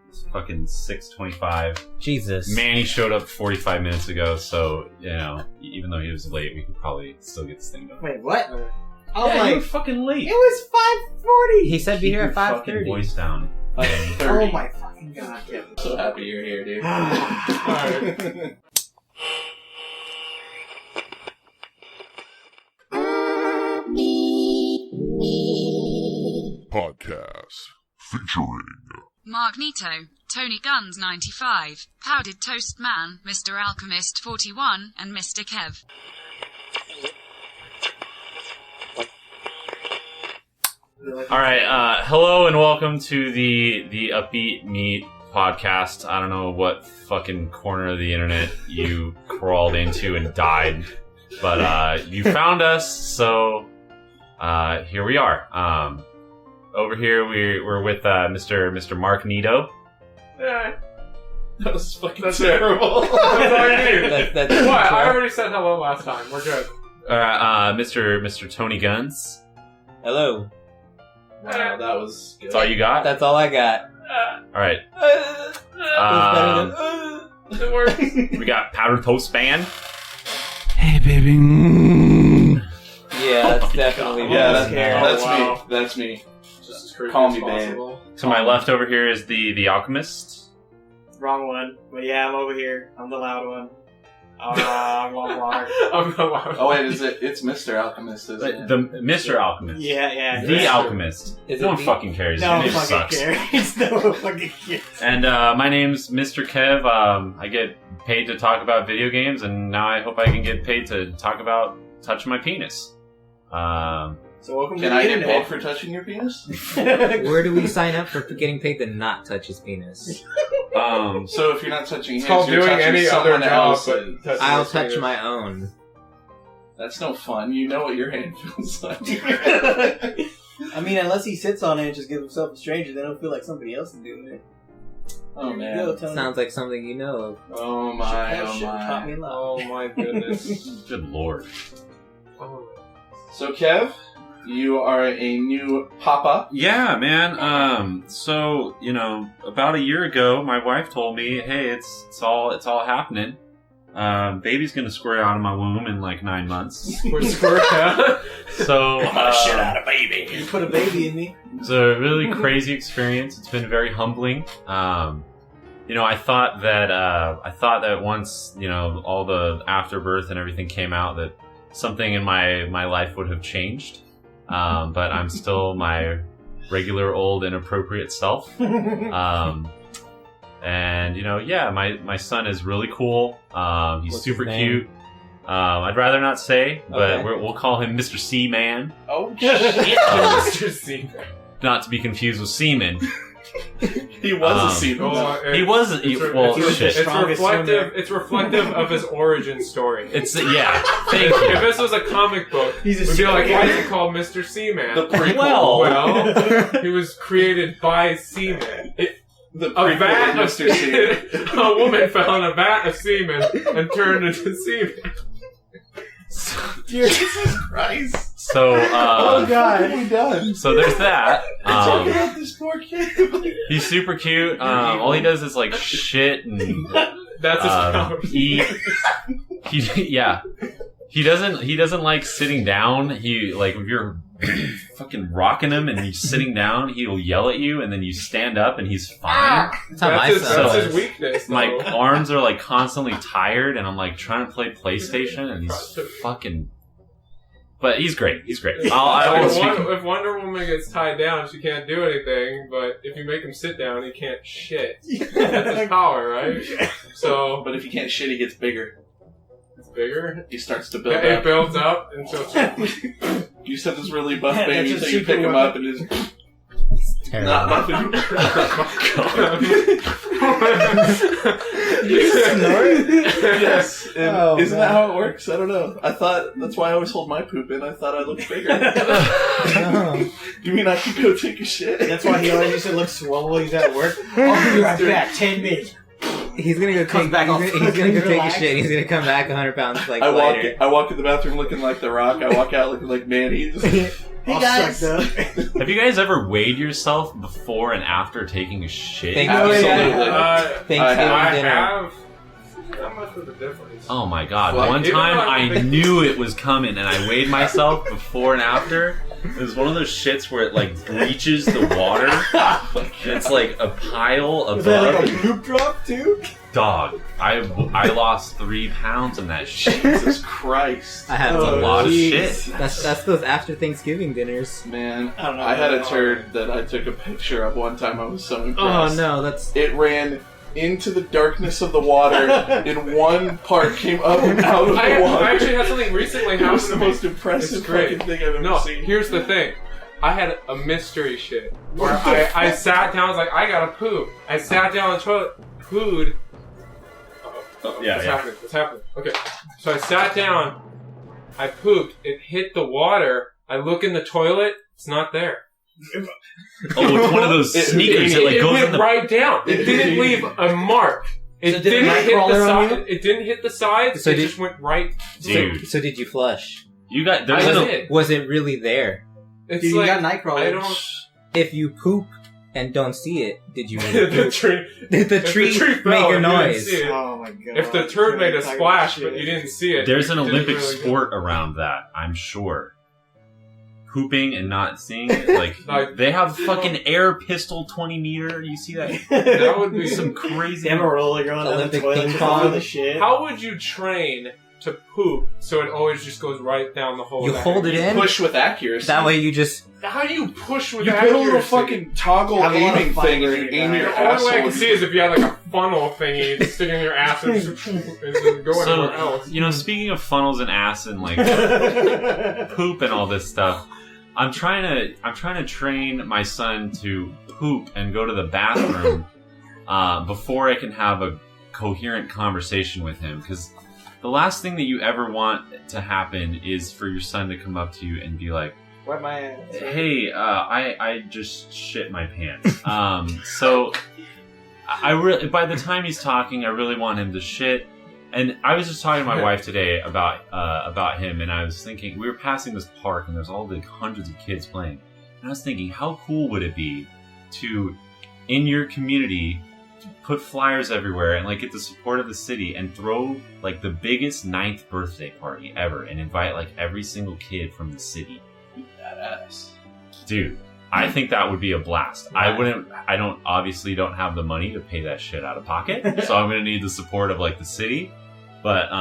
It's fucking 6:25. Jesus. Manny showed up 45 minutes ago, so, even though he was late, we could probably still get this thing done. Wait, what? You were fucking late. It was 5:40. He said be here at 5:30. Fucking voice down. Oh my fucking god, Kevin. I'm so happy you're here, dude. Alright. Podcast featuring Magneto, Tony Guns 95, Powdered Toast Man, Mr. Alchemist 41, and Mr. Kev. Alright, hello and welcome to the Upbeatmeat podcast. I don't know what fucking corner of the internet you crawled into and died, but you found us, so here we are. Over here we're with Mr. Mark Nito. Yeah. That was fucking terrible. That's what? I already said hello last time. We're good. Mr. Tony Guns. Hello. Wow, that was good. That's all you got? That's all I got. Alright. It works. We got Powdered Toast Man. Hey baby. Yeah, that's definitely Yeah, that's wow. me. That's me. Just as creepy Call as me, babe. possible. To my left over here is the Alchemist. Wrong one. But yeah, I'm over here. I'm the loud one. I'm on water. I'm not loud. Oh wait, it's Mr. Alchemist, isn't it? The Mr. Alchemist. Yeah. The Alchemist. Is No it one the- fucking cares. No Your one name fucking sucks. cares. No one fucking cares. And my name's Mr. Kev. I get paid to talk about video games, and now I hope I can get paid to talk about touching my penis. So welcome Can to I the get paid internet. for touching your penis? Where do we sign up for getting paid to not touch his penis? So if you're not touching his, It's called you're doing touching any other someone job, else. but and touching I'll his touch penis. my own. That's no fun. You know what your hand feels like. I mean, unless he sits on it and just gives himself a stranger, then it'll feel like somebody else is doing it. Oh There you man. go, Tony. Sounds like something you know of. Oh my. Oh Shit taught me my. a lot. Oh my goodness. Good lord. Oh. So Kev, you are a new papa. Yeah, man. So about a year ago, my wife told me, "Hey, it's all happening. Baby's gonna squirt out of my womb in like 9 months." We're squirt out. So a baby. You put a baby in me. it's a really crazy experience. It's been very humbling. I thought that once all the afterbirth and everything came out, that something in my life would have changed. But I'm still my regular old inappropriate self. My son is really cool. He's What's super his name? cute. I'd rather not say, but Okay. we'll call him Mr. C-Man. Oh shit. Mr. C. Not to be confused with Seaman. He was a Um, semen. He was, shit. It's reflective of his origin story. It's, yeah, thank If you. this was a comic book, He's a we'd be like, superhero. why is it called Mr. Seaman? The prequel. Well, he was created by semen. The A prequel vat of of Mr. Semen. semen. A woman found a vat of semen and turned into semen. Jesus Christ. So, Oh god. What have we done? so there's that. Talk about this poor kid. He's super cute. All he does is like shit and That's his power. He doesn't like sitting down. He like if you're fucking rocking him and he's sitting down, he'll yell at you, and then you stand up and he's fine. That's how my son That's is. his weakness. Though. My arms are like constantly tired, and I'm like trying to play PlayStation, and he's fucking. But he's great. He's great. I will speak. If Wonder Woman gets tied down, she can't do anything. But if you make him sit down, he can't shit. That's his power, right? So But if he can't shit, he gets bigger. it's bigger. He starts to build It up. builds up until You said this really buff Yeah, baby, that's so a you pick super him up and just Terrible. not nothing. You snort? Yes. And Oh, isn't man. that how it works? I don't know. I thought that's why I always hold my poop in. I thought I looked bigger. No. You mean I can go take a shit? That's why he always used to look swole while he's at work. I'll be right back. 10 minutes. He's gonna go Comes take. back all He's gonna go take a relaxed. shit. He's gonna come back 100 pounds like I later. walk in the bathroom looking like The Rock. I walk out looking like Manny. Hey all guys. sucked up. Have you guys ever weighed yourself before and after taking a shit? Absolutely. Thanksgiving I dinner. have. How much was the difference? Oh my god. Well, One even time though I I think- knew it was coming and I weighed myself before and after. It was one of those shits where it like breaches the water. It's like a pile Was that above. like a poop drop too? Dog, I lost 3 pounds in that shit. Jesus Christ. I had That's a to. lot of jeez. shit. That's those after Thanksgiving dinners. Man, I don't know. I had a turd that I took a picture of one time. I was so Oh impressed. no, that's It ran into the darkness of the water. In one part came up and out of the I water. actually had something recently It happen was to the me. most impressive It's great. fucking thing I've ever No, seen. here's the thing. I had a mystery shit where I sat down. I was like, I gotta poop. I sat down on the toilet, pooed. Yeah, What's yeah. happening? What's happening? Okay, so I sat down. I pooped. It hit the water. I look in the toilet. It's not there. Oh, it's one of those sneakers that like it goes went in the. right down. It didn't leave a mark. It So did didn't the hit the nightcrawler on side. It didn't hit the sides. So it did- just went right. Dude, So did you flush? you got there's I an. did. Was it really there? It's Dude, you like got Nightcrawler. I don't. If you poop and don't see it, did you really the poop? tree. Did the If tree fell, make a you didn't noise? see it. Oh my god. If the turd made a Talking splash, about but you shit. didn't see it, There's an it didn't Olympic really go. sport around that, I'm sure. Pooping and not seeing it, like Like, they have fucking air pistol 20 meter. You see that? That would be Some crazy. They have a roller going down the Olympic toilet ping to pong. follow the shit. How would you train to poop so it always just goes right down the hole? You hold it in. Push with accuracy. That way you just. How do you push with You put accuracy? a little fucking toggle Have a lot of aiming fiber thing and in you your aim guy. your The only way I can asshole. see is if you had like a funnel thingy to stick in your ass and just go anywhere else. So, you know, speaking of funnels and ass and like poop and all this stuff, I'm trying to train my son to poop and go to the bathroom before I can have a coherent conversation with him. Because the last thing that you ever want to happen is for your son to come up to you and be like, Wipe my ass. "Hey, I just shit my pants." So by the time he's talking, I really want him to shit. And I was just talking to my wife today about him, and I was thinking, we were passing this park, and there's all the hundreds of kids playing. And I was thinking, how cool would it be to, in your community, put flyers everywhere and like get the support of the city and throw like the biggest 9th birthday party ever and invite like every single kid from the city. Badass. Dude, I think that would be a blast. I obviously don't have the money to pay that shit out of pocket, so I'm gonna need the support of like the city. But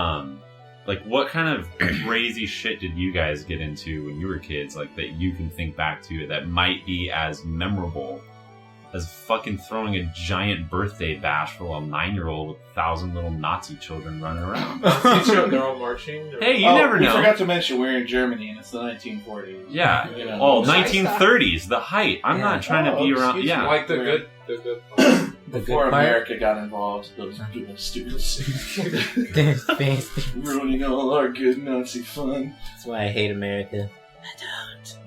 like what kind of crazy shit did you guys get into when you were kids, like that you can think back to that might be as memorable as fucking throwing a giant birthday bash for a 9-year-old with 1,000 little Nazi children running around? They're all marching. Hey, you never We know. forgot to mention we're in Germany and it's the 1940s. Yeah. You know. Oh, 1930s, the height. I'm not trying to be around. excuse me. Yeah. Like the good. The Before good part. America got involved, those people stupid There's things. ruining all our good Nazi fun. That's why I hate America.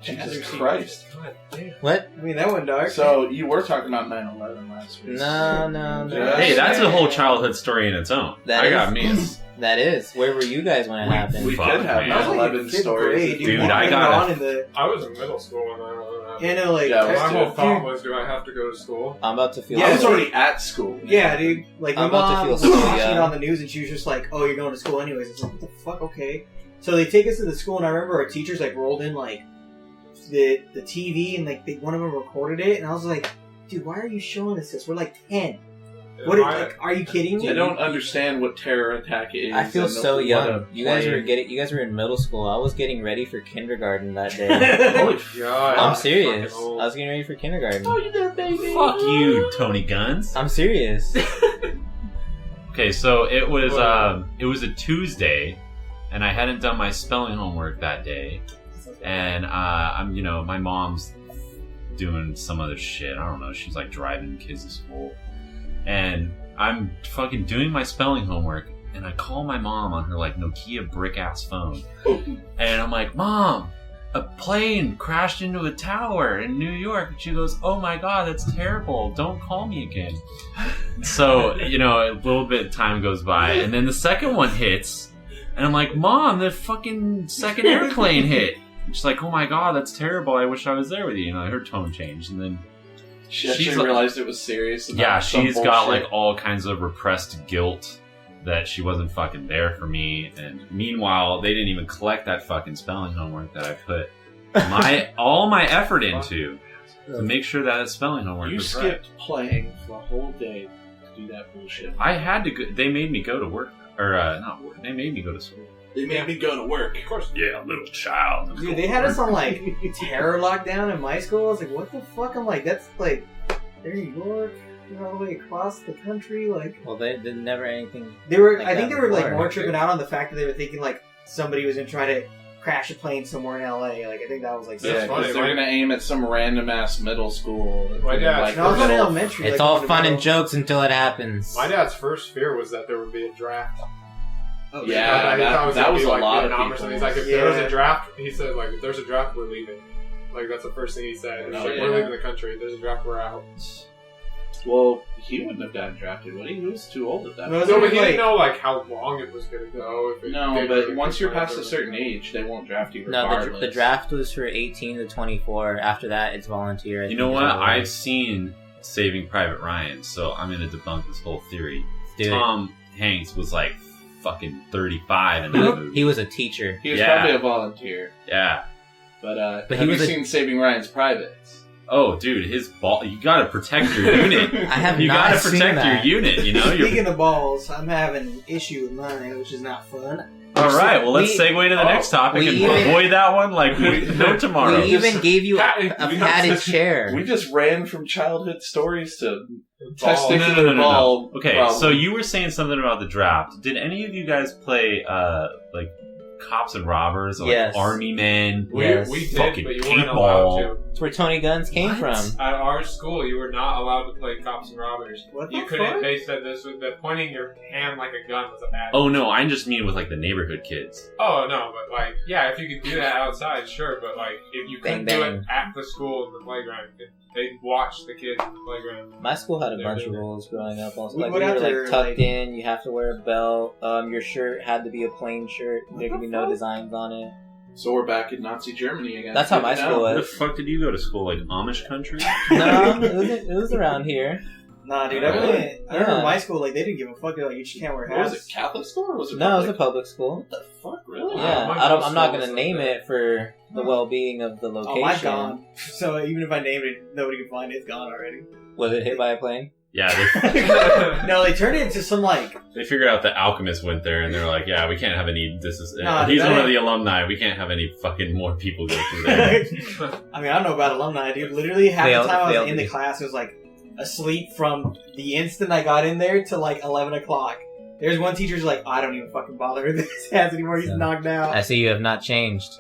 Jesus Christ. God damn. What? I mean, that went dark. So you were talking about 9/11 last week. No. Hey, that's a whole childhood story in its own. That I got is- me. That is. Where were you guys when it happened? We Fuck, could have man. I was like in 9/11 fifth stories. grade, Dude, What I went gotta- on in the, I was in middle school when I was. you know, like, Yeah, My let's whole do it. thought was, do I have to go to school? I'm about to feel. Yeah, I was so- already at school. yeah, dude. Like, my I'm about to mom feel was so watching young. it on the news, and she was just like, "Oh, you're going to school anyways." It's like, what the fuck? Okay. So they take us to the school, and I remember our teachers like rolled in like the TV, and like one of them recorded it, and I was like, "Dude, why are you showing us this? We're like 10. What? Like, are you kidding me?" I don't understand what terror attack is. I feel and so what young. a You guys plane- You guys were in middle school. I was getting ready for kindergarten that day. Holy God, I'm serious. fucking old. I was getting ready for kindergarten. you there, baby. Fuck you, Tony Guns. I'm serious. Okay, so it was a Tuesday, and I hadn't done my spelling homework that day, and my mom's doing some other shit. I don't know. She's like driving kids to school, and I'm fucking doing my spelling homework, and I call my mom on her like Nokia brick ass phone, and I'm like, "Mom, a plane crashed into a tower in New York." And she goes, "Oh my god, that's terrible. Don't call me again." So, a little bit of time goes by, and then the second one hits, and I'm like, "Mom, the fucking second airplane hit." she's like, "Oh my god, that's terrible. I wish I was there with you." Her tone changed, and then She actually she's like- realized it was serious. About yeah, some she's got bullshit. like all kinds of repressed guilt that she wasn't fucking there for me. And meanwhile, they didn't even collect that fucking spelling homework that I put all my effort into to make sure that spelling homework You was skipped right. playing for a whole day to do that bullshit. I had to go. They made me go to work, or not work. They made me go to school. They made me go to work. Of course. Yeah, little child. Dude, they had us on like terror lockdown in my school. I was like, what the fuck? I'm like, that's like, there New York, all the way across the country. Like, Well, they did never anything. they were, Like I think that they were like before. more tripping out on the fact that they were thinking like somebody was gonna try to crash a plane somewhere in LA. Like, I think that was like, That's Yeah, funny. because they're gonna aim at some random ass middle school. My dad- Like, No, I was the in middle- elementary. It's like, all in the fun and middle. jokes until it happens. My dad's first fear was that there would be a draft. Oh, He Yeah, thought it that gonna was be a like lot of Vietnam or people. something. He's like, if there was Yeah. a draft, he said, like, if there's a draft, we're leaving. Like, that's the first thing he said. It's Oh, like, yeah. we're leaving the country. If there's a draft, we're out. Well, he wouldn't have gotten drafted, would he? He was too old at that No, point. No, but he like- didn't know, like, how long it was going to go. If it No, did but really once you're go past a over. certain age, they won't draft you No, regardless. the draft was for 18 to 24. After that, it's volunteer. I You know think, what? is I've seen Saving Private Ryan, so I'm gonna debunk this whole theory. Do it. Tom Hanks was like fucking 35 in that movie. He was a teacher. He was Yeah. probably a volunteer. Yeah. But But have he you was a- seen Saving Ryan's Privates? Oh, dude, his ball. You gotta protect your unit. I have You not gotta seen protect that. your unit. You know. Speaking of balls, I'm having an issue with mine, which is not fun. All right. Well, let's We- segue to the next topic we and even- avoid that one like no tomorrow. We even gave you a Pat- padded chair. We just ran from childhood stories to Balls. testicular ball. Okay, problem. so you were saying something about the draft. Did any of you guys play like cops and robbers, or Yes. like army men? We, Yes. we did, Fucking but you weren't allowed to. That's where Tony Guns came What? from. At our school, you were not allowed to play cops and robbers. What You the couldn't. fuck? They said this was that pointing your hand like a gun was a bad. Oh no, I just mean with like the neighborhood kids. Oh no, but like, yeah, if you could do that outside, sure. But like, if you couldn't Bang, do bang. it at the school in the playground, they'd watch the kids in the playground. My school had a Yeah, bunch they of were. rules growing up. Also, We like would we were have like to, tucked like- in. You have to wear a belt. Your shirt had to be a plain shirt. There What could be the no fuck? designs on it. So we're back in Nazi Germany again. That's how my Good to school know. Where the was. fuck did you go to school? Like Amish country? No, it was around here. Nah, dude, Really? I remember Yeah. my school, like, they didn't give a fuck. Like, you just can't wear What was hats. it, Catholic school or was it No, it was a public? public school. What the fuck, really? Yeah, my I'm school not was gonna like name that. it for the well-being of the Oh, location. mine's gone. So even if I named it, nobody can find it. It's gone already. Was it hit by a plane? Yeah, No, they turned it into some, like, they figured out the alchemist went there, and they're like, "Yeah, we can't have any. This is Nah, he's that one of ain't- the alumni. We can't have any fucking more people go through I there." mean, I don't know about alumni, dude. Literally, half Failed- the time I was failed in the me. class, it was like asleep from the instant I got in there to like 11 o'clock. There's one teacher who's like, I don't even fucking bother with this ass anymore. He's Yeah. knocked out. I see you have not changed.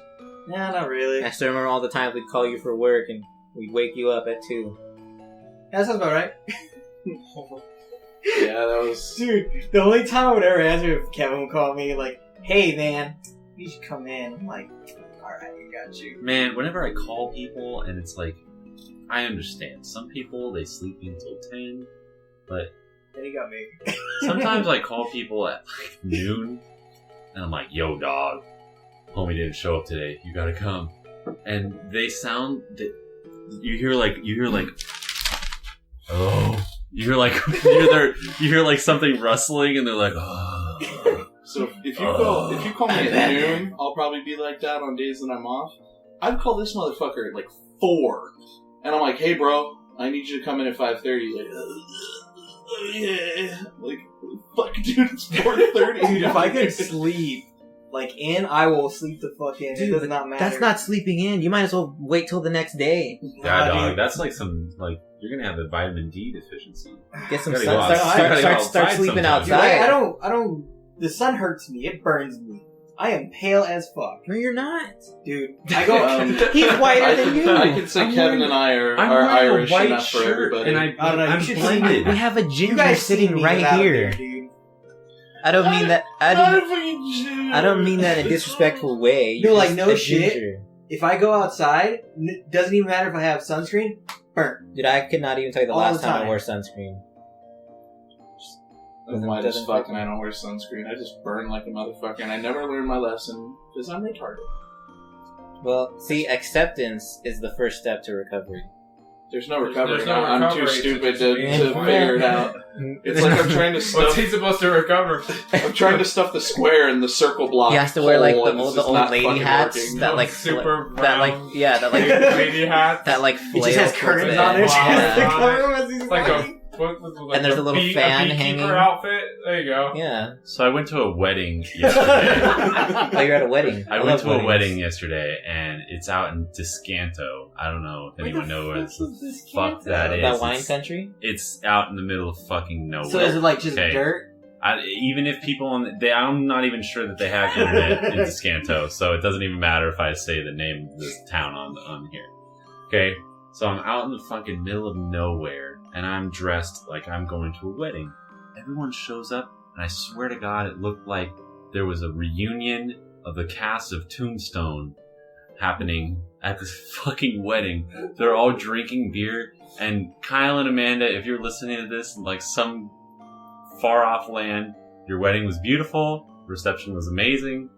Nah, not really. I still remember all the times we'd call you for work and we'd wake you up at 2. That sounds about right. Yeah, that was. Dude, the only time I would ever answer if Kevin would call me like, hey man, you should come in. I'm like, alright, I got you. Man, whenever I call people, and it's like, I understand. Some people they sleep until 10, but Then he got me. sometimes I call people at like noon, and I'm like, "Yo, dog, homie didn't show up today. You gotta come." And they sound that you hear like, oh, you hear like something rustling, and they're like, oh. So if you call me at noon, I'll probably be like that on days that I'm off. I'd call this motherfucker at like 4, and I'm like, "Hey, bro, I need you to come in at 5:30." Like, yeah, like, fuck, dude, it's 4:30. Dude, if I could sleep like in, I will sleep the fuck in. It does not matter. That's not sleeping in. You might as well wait till the next day. Yeah, Nah, dog, dude. that's like some like you're gonna have a vitamin D deficiency. Get some Gotta sun. go outside. Start Gotta go start outside sleeping sometimes. Dude, outside. I don't. The sun hurts me. It burns me. I am pale as fuck, No, you're not. dude. I go. He's whiter than you. I can say I'm Kevin wearing- and I are I'm wearing Irish a white enough for shirt, everybody. and I don't know, you I'm should blended. We have a you ginger guys see sitting me right without here. me, dude. I don't mean that. I don't mean that in a disrespectful way. No, You're like, just no a shit. ginger. If I go outside, doesn't even matter if I have sunscreen. Burn. Dude, I could not even tell you the All last the time I time. wore sunscreen. I'm white as Doesn't fuck fucking- and I don't wear sunscreen. I just burn like a motherfucker, and I never learn my lesson because I'm retarded. Well, see, acceptance is the first step to recovery. There's no recovery. There's no I'm too recovery. stupid to figure it out. It's like I'm trying to What's stuff. he supposed to recover? I'm trying to stuff the square in the circle block. He has to wear like hole, the and it's old just not lady fucking hats working. that like super brown. that like that like lady hat. that like It flail just has towards curtains the on end. it. Yeah. To cover him as he's It's like walking. And there's a little fan beekeeper hanging. outfit. There you go. Yeah. So I went to a wedding yesterday. Oh, you're at a wedding. I love went to a weddings. wedding yesterday, and it's out in Descanto. I don't know if anyone knows where the fuck that is. That wine It's- country? It's out in the middle of fucking nowhere. So is it like just Okay. dirt? Even if people I'm not even sure that they have internet in Descanto, so it doesn't even matter if I say the name of this town on here. Okay, so I'm out in the fucking middle of nowhere, and I'm dressed like I'm going to a wedding. Everyone shows up, and I swear to God, it looked like there was a reunion of the cast of Tombstone happening at this fucking wedding. They're all drinking beer, and Kyle and Amanda, if you're listening to this, like some far off land, your wedding was beautiful, reception was amazing,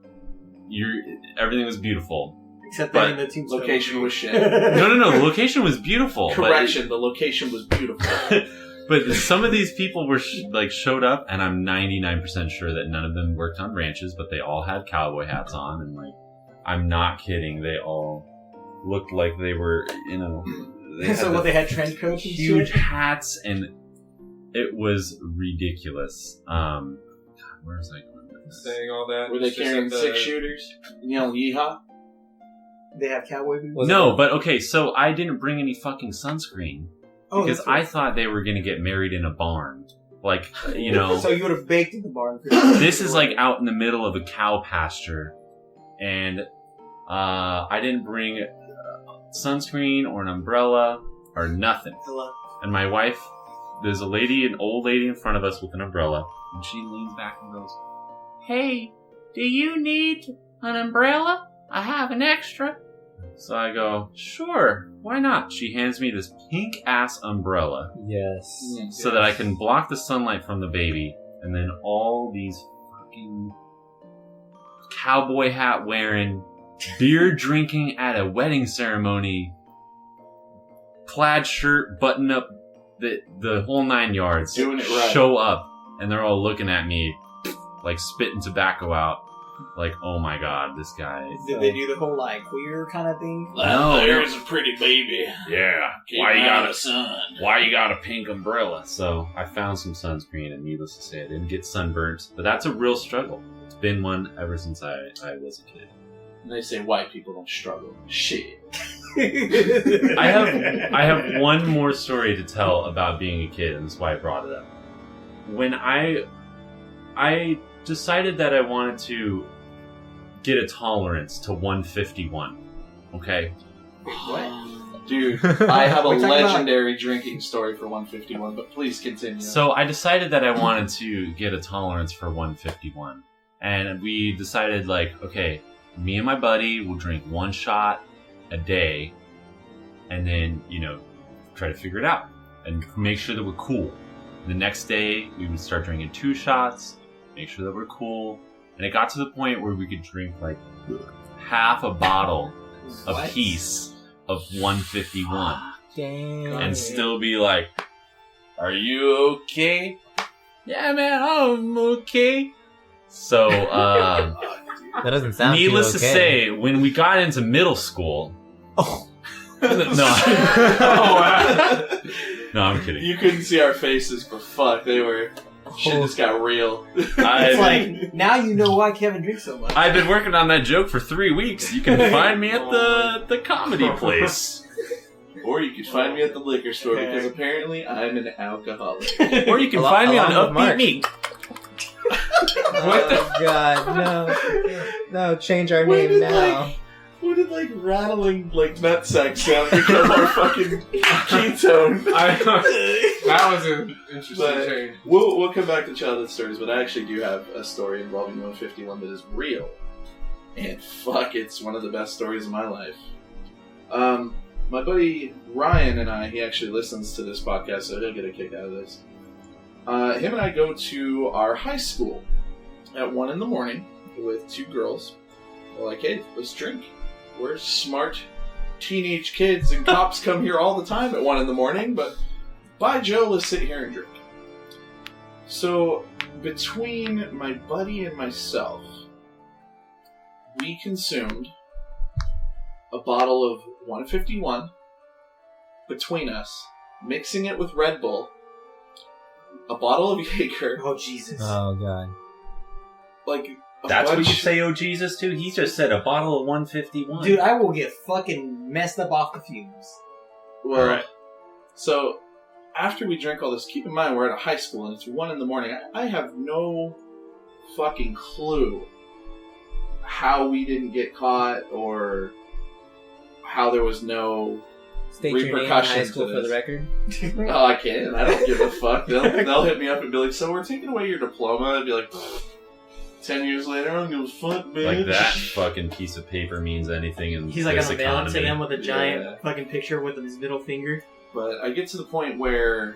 everything was beautiful. Except But that in the team Location was shit. No, the location was beautiful. Correction, the location was beautiful. But some of these people were showed up, and I'm 99% sure that none of them worked on ranches, but they all had cowboy hats on, and I'm not kidding, they all looked like they were, they had So what, they had trench coats and huge shit? hats, and it was ridiculous. God, where was I going with this? Saying all that. Were they it's just carrying at the- 6-shooters? Yeehaw? They have cowboy boots? Was No, but okay, so I didn't bring any fucking sunscreen. Oh, Because that's I right. thought they were going to get married in a barn. So you would have baked in the barn. For This is out in the middle of a cow pasture. And I didn't bring sunscreen or an umbrella or nothing. Hello. And my wife, there's an old lady in front of us with an umbrella. And she leans back and goes, "Hey, do you need an umbrella? I have an extra." So I go, "Sure, why not?" She hands me this pink-ass umbrella. Yes. So that I can block the sunlight from the baby, and then all these fucking cowboy hat wearing, beer drinking at a wedding ceremony, plaid shirt, button up, the whole 9 yards, Doing it right. show up, and they're all looking at me like spitting tobacco out, like, oh my god, this guy. Did they do the whole queer kind of thing? No, There's a pretty baby. Yeah, Keep why you an eye on got the sun? Why you got a pink umbrella? So I found some sunscreen, and needless to say, I didn't get sunburnt. But that's a real struggle. It's been one ever since I was a kid. And they say white people don't struggle. Shit. I have one more story to tell about being a kid, and that's why I brought it up. When I decided that I wanted to get a tolerance to 151. Okay? What? Dude, I have a We're talking about- legendary drinking story for 151, but please continue. So I decided that I wanted to get a tolerance for 151. And we decided, okay, me and my buddy will drink one shot a day, and then, try to figure it out and make sure that we're cool. The next day, we would start drinking 2 shots, make sure that we're cool. And it got to the point where we could drink half a bottle What? apiece of 151 Damn. and still be like, "Are you okay?" "Yeah, man, I'm okay." So, That doesn't sound needless too to okay. say, when we got into middle school, Oh. no, I'm kidding. You couldn't see our faces, but fuck, shit just got real. It's I've, like, now you know why Kevin drinks so much. I've been working on that joke for 3 weeks. You can find me at the comedy place, Or you could find me at the liquor store, because apparently I'm an alcoholic. or you can find me on Along with Mark. Upbeatmeat. Oh god, no, change our name now. What did rattling nutsack sound become our fucking ketone? That was an interesting But change. we'll come back to childhood stories, but I actually do have a story involving 151 that is real. And fuck, it's one of the best stories of my life. My buddy Ryan and I, he actually listens to this podcast, so he'll get a kick out of this. Him and I go to our high school at 1 a.m. with 2 girls. We're like, hey, let's drink. we're smart teenage kids, and cops come here all the time at 1 a.m, but by Joe, let's sit here and drink. So, between my buddy and myself, we consumed a bottle of 151 between us, mixing it with Red Bull, a bottle of Jaeger. Oh, Jesus. Oh, God. Like, That's what you say, oh Jesus, to? He just said a bottle of 151. Dude, I will get fucking messed up off the fumes. Well, Alright. So, after we drink all this, keep in mind we're at a high school and it's 1 a.m. I have no fucking clue how we didn't get caught or how there was no State your name in high repercussions school to for the this. record. Oh, I can't. I don't give a fuck. They'll hit me up and be like, so we're taking away your diploma. I'd be like, 10 years later, I don't give a fuck, bitch. Like that fucking piece of paper means anything in He's like this unveiling to economy. them with a giant Yeah. fucking picture with his middle finger. But I get to the point where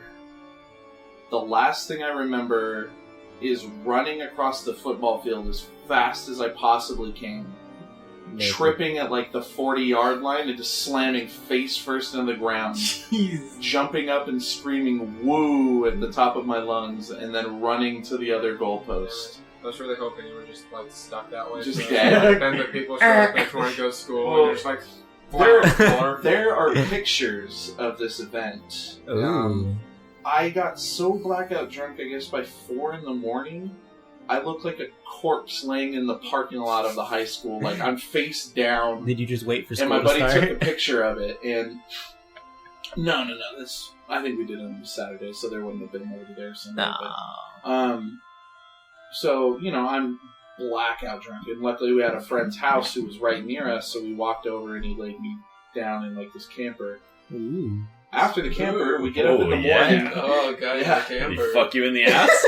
the last thing I remember is running across the football field as fast as I possibly can. Naked. Tripping at like the 40-yard line and just slamming face first into the ground. Jeez. Jumping up and screaming woo at the top of my lungs and then running to the other goalpost. I was really hoping you were just like stuck that way. Just so dead. Then the people show up next morning to go to school and you're just like, wow. There are pictures of this event. Ooh. I got so blackout drunk, I guess, by 4 a.m. I look like a corpse laying in the parking lot of the high school. Like, I'm face down. Did you just wait for school And my buddy to start? took a picture of it, and... No. I think we did it on Saturday, so there wouldn't have been nobody there Sunday. No. So, I'm blackout drunk, and luckily we had a friend's house who was right near us, so we walked over and he laid me down in, like, this camper. Ooh. After the camper, we get up in the yeah. morning. Oh, God, Yeah. the camper. Did he fuck you in the ass?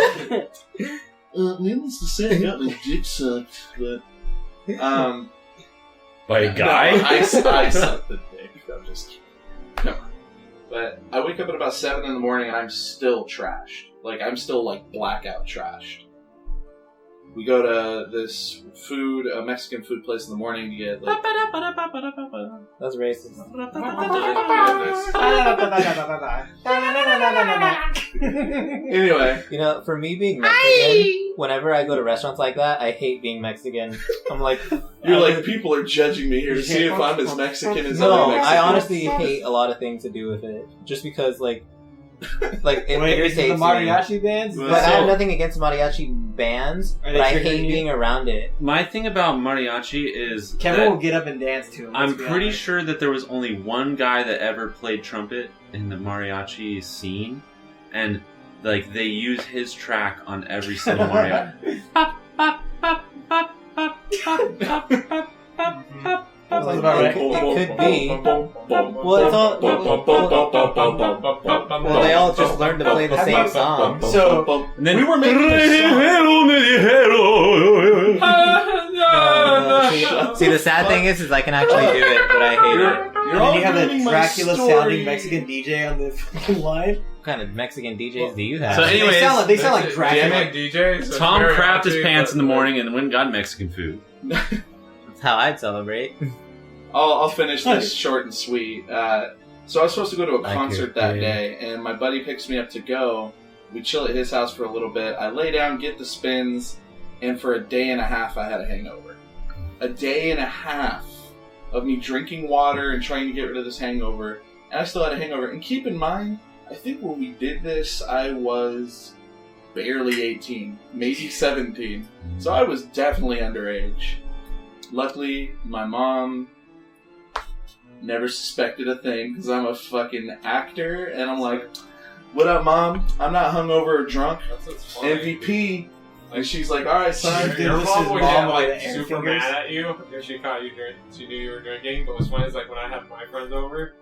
Needless to say, I got my dick sucked, but... By a guy? No, I sucked the dick. I'm just kidding. No. But I wake up at about 7 in the morning and I'm still trashed. Like, I'm still, like, blackout trashed. We go to this a Mexican food place in the morning to get, like... That's racist. Anyway. You know, for me being Mexican, whenever I go to restaurants like that, I hate being Mexican. I'm like... You're like, people are judging me here to see if I'm as Mexican as No, other Mexicans. I honestly hate a lot of things to do with it. Just because, like it Wait, irritates is it the me. mariachi bands? Well, But I So- have nothing against mariachi bands, Are but they I triggering hate you? being around it. My thing about mariachi is Kevin that will get up and dance to him. I'm let's be pretty honest. sure that there was only one guy that ever played trumpet in the mariachi scene, and like they use his track on every single mariachi. Sounds about right. It could be. Well, it's all. Well, they all just learned to play the same song. So, And then we were making See, the sad thing is I can actually do it, but I hate it. and then you have a Dracula sounding Mexican DJ on the fucking line. What kind of Mexican DJs do you have? So anyways, they sound like That's Dracula. it. DJ, so Tom very crapped his happy, pants but- in the morning and went and got Mexican food. That's how I'd celebrate. I'll finish this short and sweet. So I was supposed to go to a Like concert your that kid. day, and my buddy picks me up to go. We chill at his house for a little bit. I lay down, get the spins, and for a day and a half I had a hangover. A day and a half of me drinking water and trying to get rid of this hangover, and I still had a hangover. And keep in mind, I think when we did this, I was barely 18, maybe 17. So I was definitely underage. Luckily, my mom never suspected a thing because I'm a fucking actor, and I'm like, "What up, Mom? I'm not hungover or drunk. That's what's funny. MVP." And she's like, "All right, son." Dude, Your this mom is would mom get with like the air super fingers. mad at you if she caught you drink. She knew you were drinking. But what's funny is like when I have my friends over,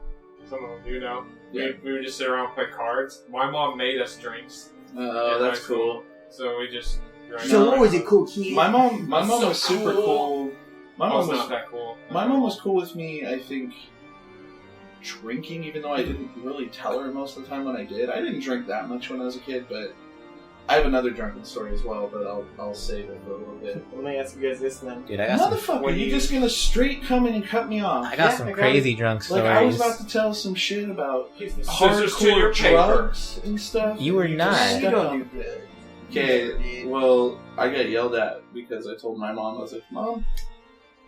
some of them do know. Yeah. We would just sit around and play cards. My mom made us drinks. Oh, that's cool. So we just. drank So around. what was it cool, kid? My mom So was super cool. My I was mom not was that cool. my mom was cool with me. I think drinking, even though I didn't really tell her most of the time when I did. I didn't drink that much when I was a kid, but I have another drunken story as well, but I'll save it for a little bit. Let me ask you guys this then. Dude, I got some. Motherfucker, you just gonna straight come in and cut me off? I got some crazy drunk stories. Like, I was about to tell some shit about Scissors to your hardcore paper. drugs and stuff. You were not. You don't do that. Okay, well, I got yelled at because I told my mom, I was like, Mom,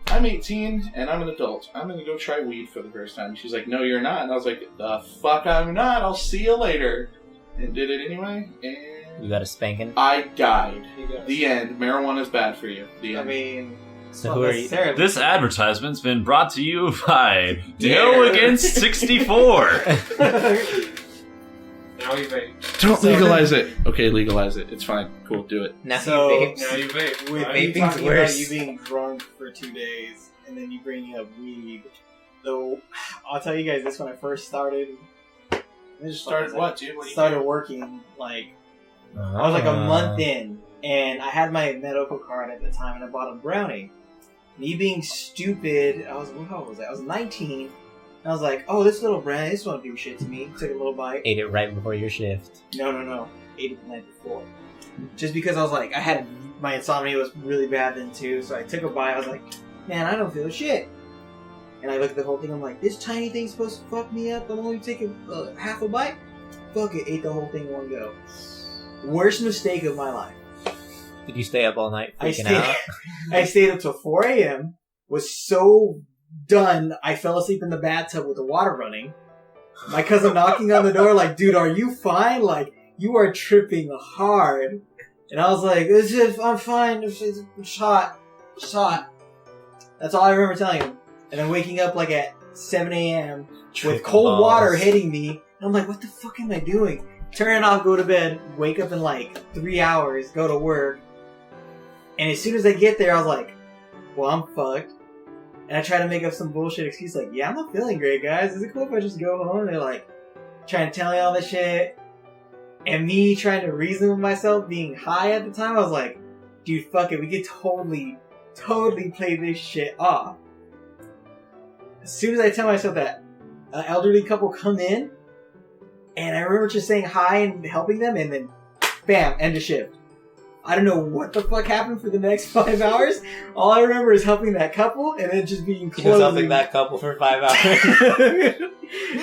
I'm 18 and I'm an adult. I'm gonna go try weed for the first time. She's like, no, you're not. And I was like, the fuck I'm not. I'll see you later. And did it anyway, and You got a spanking? I died. The end. Marijuana's bad for you. The I end. mean, So who are you? This advertisement's been brought to you by No Against 64. Now you vape. Don't legalize it. Okay, legalize it. It's fine. Cool, do it. Now So- you vape. Now you vape. with right? you Vaping's talking worse. about you being drunk for 2 days and then you bringing up weed, though, I'll tell you guys this: when I first started, Started what, dude? What do you started working, like I was like a month in, and I had my medical card at the time, and I bought a brownie. Me being stupid, how old was I? I was 19. And I was like, oh, this little brownie, this won't do shit to me. Took a little bite. Ate it right before your shift. No. Ate it the night before. Just because I was like, my insomnia was really bad then too, so I took a bite. I was like, man, I don't feel shit. And I looked at the whole thing. I'm like, this tiny thing's supposed to fuck me up. I'm only taking half a bite. Fuck it, ate the whole thing in one go. Worst mistake of my life. Did you stay up all night I freaking stayed, out? I stayed up till 4 a.m. Was so done, I fell asleep in the bathtub with the water running. My cousin knocking on the door, like, dude, are you fine? Like, you are tripping hard. And I was like, I'm fine. It's hot. It's hot. That's all I remember telling him. And then waking up like at 7 a.m. with cold water hitting me. And I'm like, what the fuck am I doing? Turn it off, go to bed, wake up in like 3 hours, go to work. And as soon as I get there, I was like, well, I'm fucked. And I try to make up some bullshit excuse like, yeah, I'm not feeling great, guys. Is it cool if I just go home? And they're like, trying to tell me all this shit. And me trying to reason with myself, being high at the time, I was like, dude, fuck it. We could totally play this shit off. As soon as I tell myself that, an elderly couple come in, and I remember just saying hi and helping them, and then, bam, end of shift. I don't know what the fuck happened for the next 5 hours. All I remember is helping that couple, and then just being He was closing. helping that couple for 5 hours.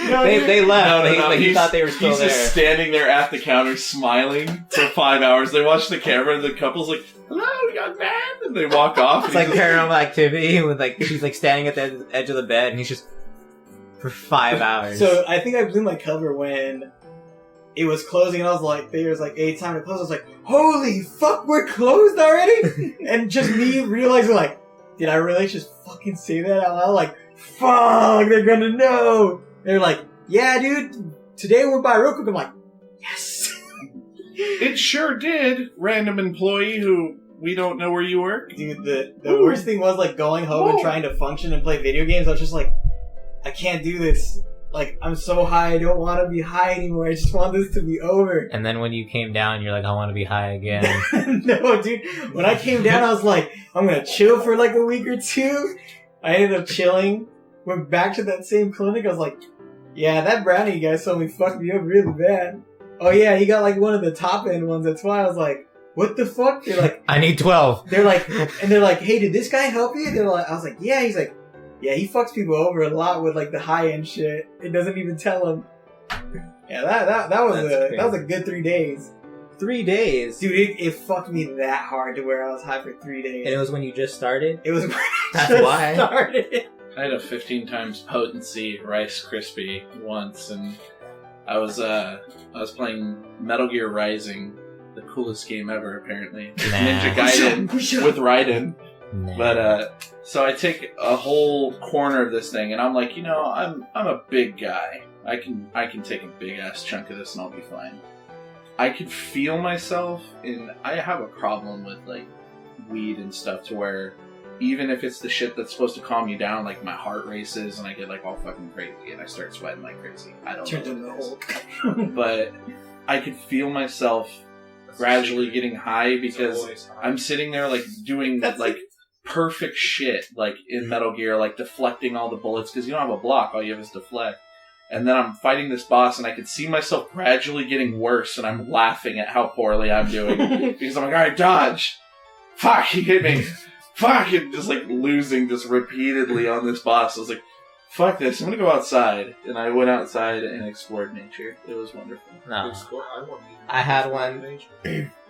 No, they left. No, He thought they were still he's there. just standing there at the counter smiling for 5 hours. They watch the camera and the couple's like, hello, young man. And they walk off. It's like Paranormal Activity with like she's like standing at the edge of the bed and he's just for 5 hours. So I think I blew my cover when it was closing, and I was like, they was like, hey, time to close. I was like, holy fuck, we're closed already? And just me realizing, like, did I really just fucking say that out loud? Like, fuck, they're gonna know. They're like, yeah, dude, today went by real quick. I'm like, yes. It sure did, random employee who we don't know where you work. Dude, the worst thing was, like, going home and trying to function and play video games. I was just like, I can't do this. Like, I'm so high, I don't want to be high anymore. I just want this to be over. And then when you came down, you're like, I want to be high again. No, dude. When I came down, I was like, I'm gonna chill for like a week or two. I ended up chilling. Went back to that same clinic. I was like, yeah, that brownie you guys told me fucked me up really bad. Oh yeah, he got like one of the top end ones. That's why I was like, what the fuck? They're like, I need 12. they're like, hey, did this guy help you? They're like, I was like, yeah. He's like, yeah, he fucks people over a lot with like the high end shit. It doesn't even tell him. Yeah, that was a good 3 days. 3 days? Dude, it fucked me that hard to where I was high for 3 days. And it was when you just started? It was when I That's just why. started. I had a 15 times potency Rice Krispie once, and I was playing Metal Gear Rising, the coolest game ever apparently. Ninja Gaiden with Raiden. Nah. But so I take a whole corner of this thing, and I'm like, I'm a big guy. I can take a big ass chunk of this, and I'll be fine. I could feel myself, and I have a problem with like weed and stuff, to where even if it's the shit that's supposed to calm you down, like my heart races and I get like all fucking crazy and I start sweating like crazy. I don't Turned know into what it Hulk. is. But I could feel myself gradually getting high because I'm sitting there like doing like perfect shit like in Metal Gear, like deflecting all the bullets because you don't have a block, all you have is deflect. And then I'm fighting this boss, and I can see myself gradually getting worse, and I'm laughing at how poorly I'm doing. Because I'm like, alright, dodge! Fuck, he hit me! Fuck! And just like losing just repeatedly on this boss. I was like, fuck this, I'm gonna go outside. And I went outside and explored nature. It was wonderful. No. I had one.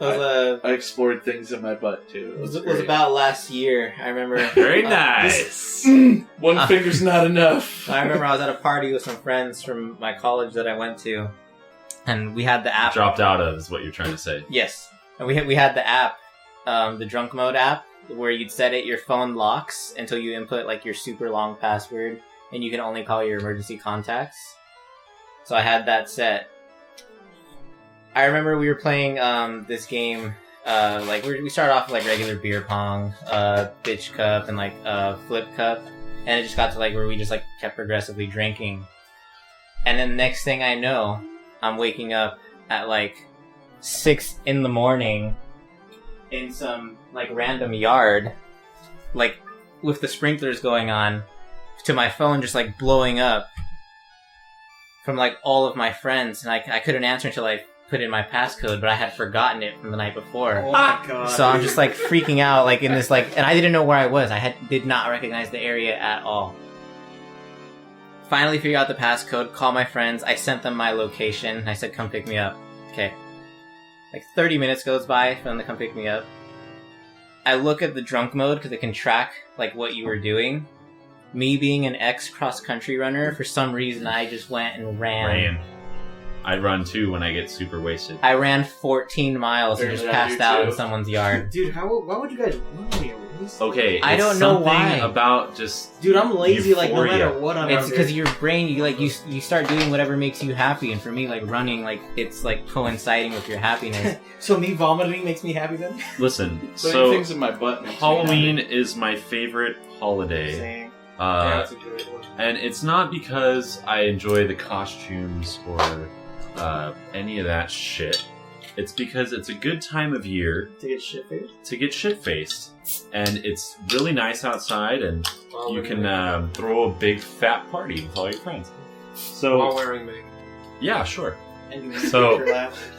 I explored things in my butt, too. It was about last year. I remember. Very nice. One finger's not enough. I remember I was at a party with some friends from my college that I went to, and we had the app. Dropped out of is what you're trying to say. Yes, and we had the app, the drunk mode app, where you'd set it. Your phone locks until you input like your super long password, and you can only call your emergency contacts. So I had that set. I remember we were playing this game. We started off with like regular beer pong, bitch cup, and like flip cup, and it just got to like where we just like kept progressively drinking. And then the next thing I know, I'm waking up at like 6 a.m. in some like random yard, like with the sprinklers going on, to my phone just like blowing up from like all of my friends, and I couldn't answer until I put in my passcode, but I had forgotten it from the night before. Oh my god. So I'm just like freaking out, like in this like, and I didn't know where I was. Did not recognize the area at all. Finally figure out the passcode, call my friends. I sent them my location. I said, come pick me up. Okay. Like 30 minutes goes by for them to come pick me up. I look at the drunk mode because it can track like what you were doing. Me being an ex-cross-country runner, for some reason I just went and ran. I run too when I get super wasted. I ran 14 miles and just passed out in someone's yard. Dude, why would you guys run when you're wasted? Okay, I don't know why. About just Dude, I'm lazy euphoria. like no matter what I'm It's because your brain, you start doing whatever makes you happy, and for me, like running, like it's like coinciding with your happiness. So me vomiting makes me happy then? Listen, Putting so things in my butt makes me Halloween happy. is my favorite holiday. Same. Yeah, that's a good one. And it's not because I enjoy the costumes or any of that shit. It's because it's a good time of year To get shit-faced? to get shit-faced. And it's really nice outside, and While you wearing can throw a big fat party with all your friends. So, while wearing makeup. yeah, sure. And you So- make your laugh.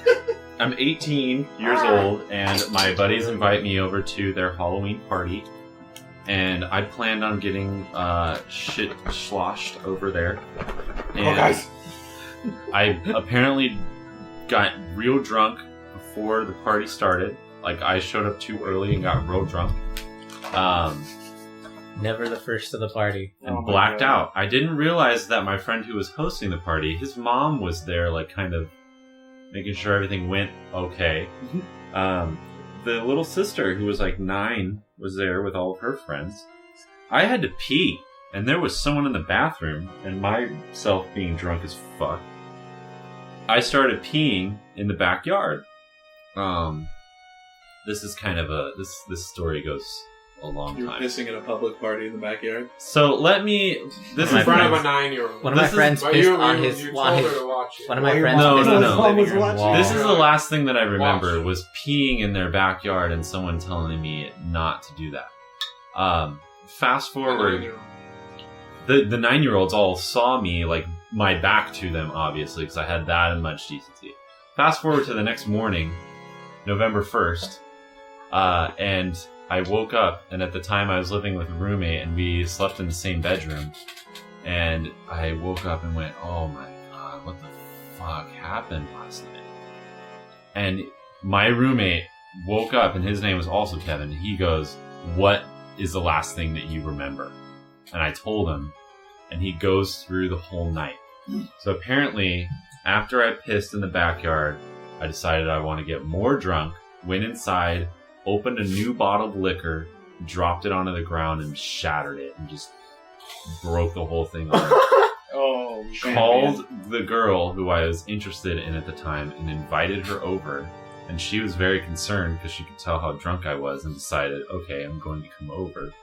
I'm 18 years old, and my buddies invite me over to their Halloween party. And I planned on getting shit sloshed over there. And guys. I apparently got real drunk before the party started. Like, I showed up too early and got real drunk. Never the first to the party. And Oh my blacked God. out. I didn't realize that my friend who was hosting the party, his mom was there, like, kind of making sure everything went okay. The little sister, who was like 9, was there with all of her friends. I had to pee, and there was someone in the bathroom, and myself being drunk as fuck, I started peeing in the backyard. This is kind of this story goes a long You were time. pissing at a public party in the backyard. So let me. This My is In front of friends. a 9-year-old. One of my This is- friends But pissed you on told his her wall. to watch it. One of my While your friends No, pissed no, on no. his Mom was living room watching. wall. This is the last thing that I remember Watch. was peeing in their backyard and someone telling me not to do that. Fast forward, the 9-year-olds all saw me, like my back to them, obviously, because I had that and much decency. Fast forward to the next morning, November 1st, and I woke up, and at the time I was living with a roommate, and we slept in the same bedroom. And I woke up and went, oh my god, what the fuck happened last night? And my roommate woke up, and his name was also Kevin. He goes, what is the last thing that you remember? And I told him, and he goes through the whole night. So apparently, after I pissed in the backyard, I decided I want to get more drunk, went inside, opened a new bottle of liquor, dropped it onto the ground, and shattered it, and just broke the whole thing off. Oh, Called the girl who I was interested in at the time and invited her over, and she was very concerned because she could tell how drunk I was and decided, okay, I'm going to come over.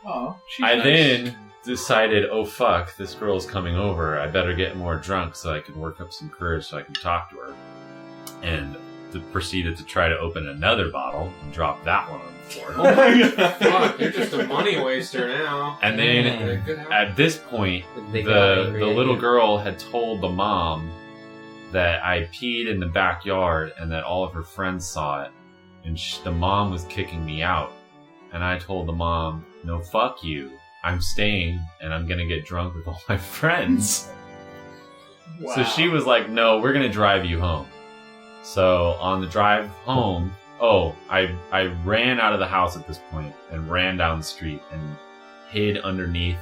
Oh, I then decided, oh fuck, this girl's coming over. I better get more drunk so I can work up some courage so I can talk to her. And proceeded to try to open another bottle and drop that one on the for. Oh my god. Fuck, you're just a money waster now. And then at this point, the little girl had told the mom that I peed in the backyard and that all of her friends saw it. And the mom was kicking me out. And I told the mom, no, fuck you. I'm staying and I'm going to get drunk with all my friends. Wow. So she was like, no, we're going to drive you home. So on the drive home, I ran out of the house at this point and ran down the street and hid underneath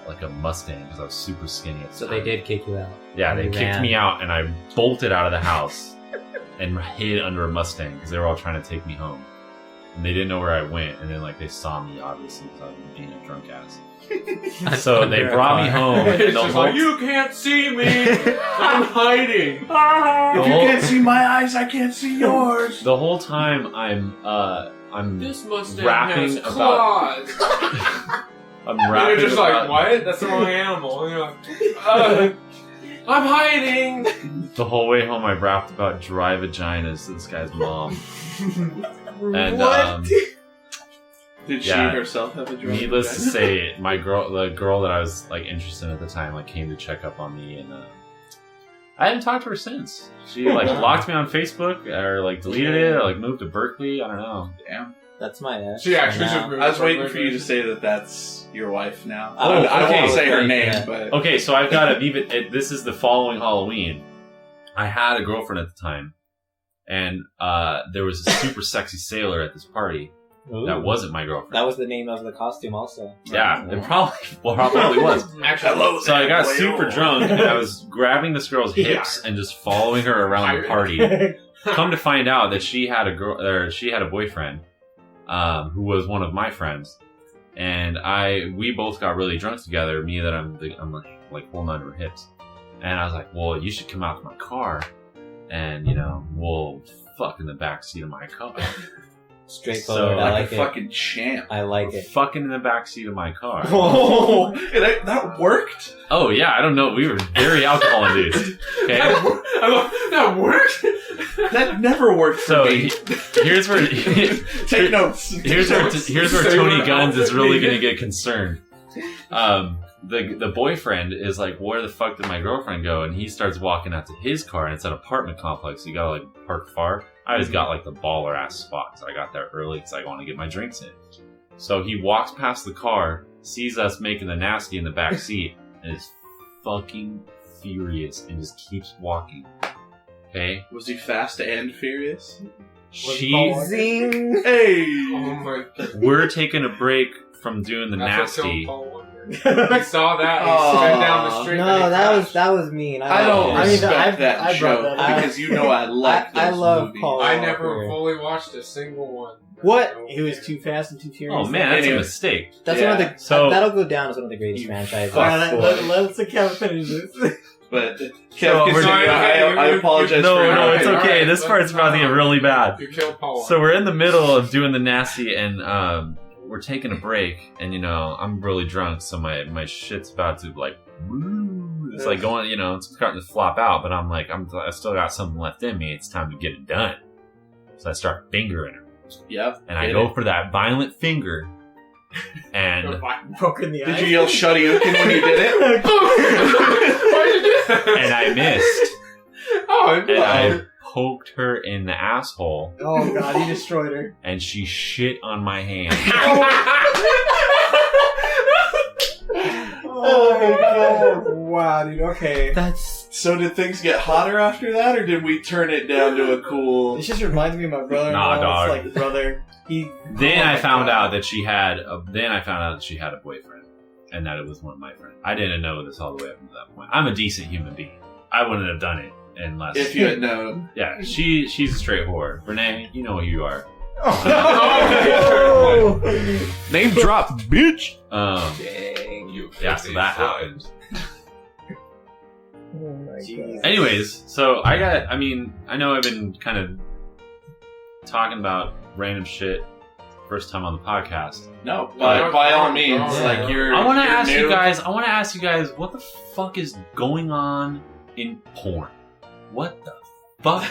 like a Mustang because I was super skinny at the So time. they did kick you out. Yeah, they You kicked ran. me out and I bolted out of the house and hid under a Mustang because they were all trying to take me home. And they didn't know where I went, and then like they saw me obviously because I was being a drunk ass. So they brought me home, and It's the just whole like, you can't see me! I'm hiding! If you can't see my eyes, I can't see yours. the whole time I'm This Mustang rapping has about claws! I'm And rapping you're just about like, what? That's the wrong animal. And you're like, I'm hiding! the whole way home. I rapped about dry vaginas to this guy's mom, and What? Did she Yeah. herself have a drunk? needless to say, the girl that I was like interested in at the time, like came to check up on me, and I haven't talked to her since. She like blocked me on Facebook, or like deleted it, or like moved to Berkeley. I don't know. Damn. That's my ex. She actually Now- should I was waiting for you to say that that's your wife now. Oh, I don't okay. want to say her name, Yeah. but Okay, so I've got this is the following Halloween. I had a girlfriend at the time, and there was a super sexy sailor at this party. Ooh. That wasn't my girlfriend. That was the name of the costume, also. Yeah, it probably was. Actually, So I got super drunk, and I was grabbing this girl's hips and just following her around the party. Come to find out that she had a boyfriend, who was one of my friends, and we both got really drunk together. Me that I'm like holding onto her hips, and I was like, well, you should come out to my car, and we'll fuck in the back seat of my car. Straightforward. So, I like like a it. fucking champ. I like it. Fucking in the back seat of my car. Oh, that worked. Oh yeah, I don't know. We were very alcohol induced. Okay. That worked? That never worked for So me. here's where Take notes. here's where Say Tony what Guns is outfit really needed. gonna get concerned. The boyfriend is like, where the fuck did my girlfriend go? And he starts walking out to his car, and it's an apartment complex. You gotta like park far. I just got like the baller ass spot, so I got there early because I want to get my drinks in. So he walks past the car, sees us making the nasty in the back seat, and is fucking furious and just keeps walking. Okay, Was he fast and furious? Zing! Hey! Oh my god. we're taking a break from doing the That's what nasty. killed Paul Walker. He saw that, he sped down the street. No, and he that crashed. was mean. I don't I mean, respect I've- that I brought joke that up. because you know I like those I love movies. Paul. I never Walker. fully watched a single one. What? He was too fast and too furious. Oh man, that's a Anyway. mistake. That's Yeah. one of the. So- that'll go down as one of the greatest You franchises. fuck. Let's the Kev finish this. But So Kev, we're continue. doing- I apologize No, for no, Alright, it's okay. alright, This let's part's about to get really bad. You killed Paul So Walker. we're in the middle of doing the nasty, and we're taking a break, and I'm really drunk, so my shit's about to like, woo. It's like going, it's starting to flop out, but I'm like, I still got something left in me. It's time to get it done. So I start fingering her, Yep. and I Hit go it. for that violent finger, and Broke in the Did eye. you yell "Shoryuken" when you did it? Why did you do that? and I missed, Oh, and I poked her in the asshole, Oh god, he destroyed her. and she shit on my hand. Oh my god. Wow, dude. Okay. That's So did things get hotter after that, or did we turn it down to a cool? This just reminds me of my brother. Nah, dog. It's like brother. Then Oh I my found God. out that she had a boyfriend, and that it was one of my friends. I didn't know this all the way up to that point. I'm a decent human being. I wouldn't have done it unless. If you had known. Yeah, she's a straight whore. Renee, you know who you are. Oh. Name drop, bitch. Yeah, so that happened. Oh my god. Anyways, so I know I've been kind of talking about random shit first time on the podcast. No, but by all means, Yeah. like you're. I want to you're ask new. you guys, what the fuck is going on in porn? What the fuck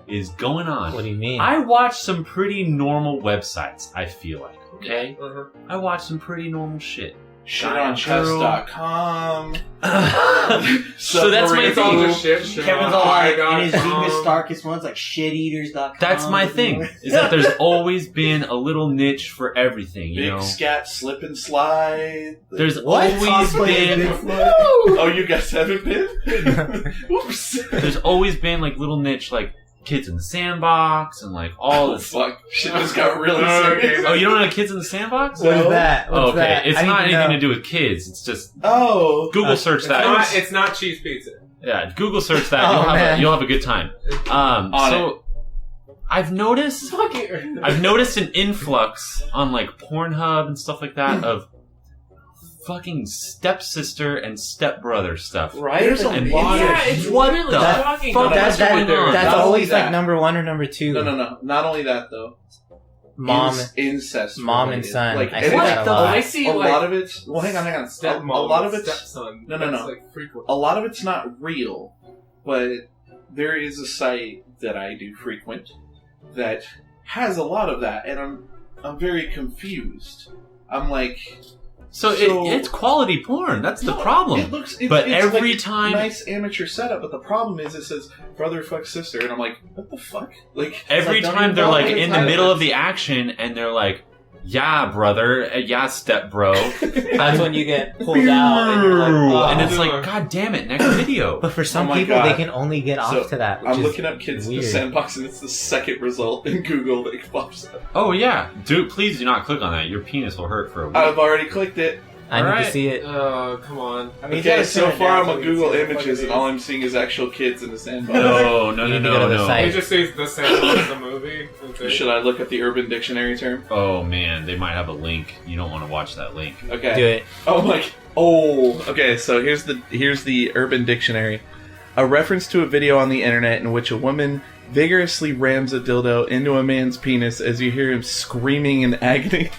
is going on. What do you mean? I watch some pretty normal websites, I feel like, okay? Uh-huh. I watch some pretty normal shit. Shitonchess.com. So that's my It's all thing. just shit. Kevin's all like, God, in his deepest, darkest ones, like shiteaters.com. That's my thing, is that there's always been a little niche for everything, you Big know? Scat Slip and Slide. There's What? always Cosplay been... as Bigfoot? Oh, you guys haven't been? Oops. There's always been, like, little niche, like, Kids in the Sandbox and, like, all Oh, this... fuck. Shit just got really Okay. serious. Oh, you don't know Kids in the Sandbox? What is that? Oh, What's okay. that? It's I not need to anything know. to do with kids. It's just Oh. Google search It's that. not, it's not cheese pizza. Yeah, Google search that. Oh, You'll man. have a good time. I've noticed an influx on like Pornhub and stuff like that of fucking stepsister and stepbrother stuff. Right? There's a And lot yeah, of it's shit. what the shocking. fuck That's is what going on? That's Not always only like that. number one or number two. No. Not only that, though. Mom, Incest. mom and related. son. Like, I see and that a lot. I see a like lot of it's... Well, hang on. stepmom, A lot of it's... stepson. No. That's like frequent. A lot of it's not real, but there is a site that I do frequent that has a lot of that, and I'm very confused. I'm like... So it's quality porn. That's the No, problem. It's every like time- nice amateur setup, but the problem is it says brother fuck sister, and I'm like, what the fuck? Like Every it's like, time they're don't like even in know the what middle it of the action and they're like, yeah, brother, yeah, step bro. That's when you get pulled out, and you're like, oh. And it's like, god damn it, next video. But for some Oh my people, God. they can only get So, off to that. Which I'm is looking up kids in the weird. sandbox, and it's the second result in Google that pops up. Oh yeah, dude, please do not click on that. Your penis will hurt for a week. I've already clicked it. I need Alright. to see it. Oh, come on. I mean, Okay, you so gotta turn it far down I'm so on we can Google see what the fuck Images, it and is. all I'm seeing is actual kids in the sandbox. No, You need to go to the site. It just says the sandbox the movie. That's it. Should I look at the Urban Dictionary term? Oh man, they might have a link. You don't want to watch that link. Okay. Do it. Oh my! Oh, okay. So here's the Urban Dictionary, a reference to a video on the internet in which a woman vigorously rams a dildo into a man's penis as you hear him screaming in agony.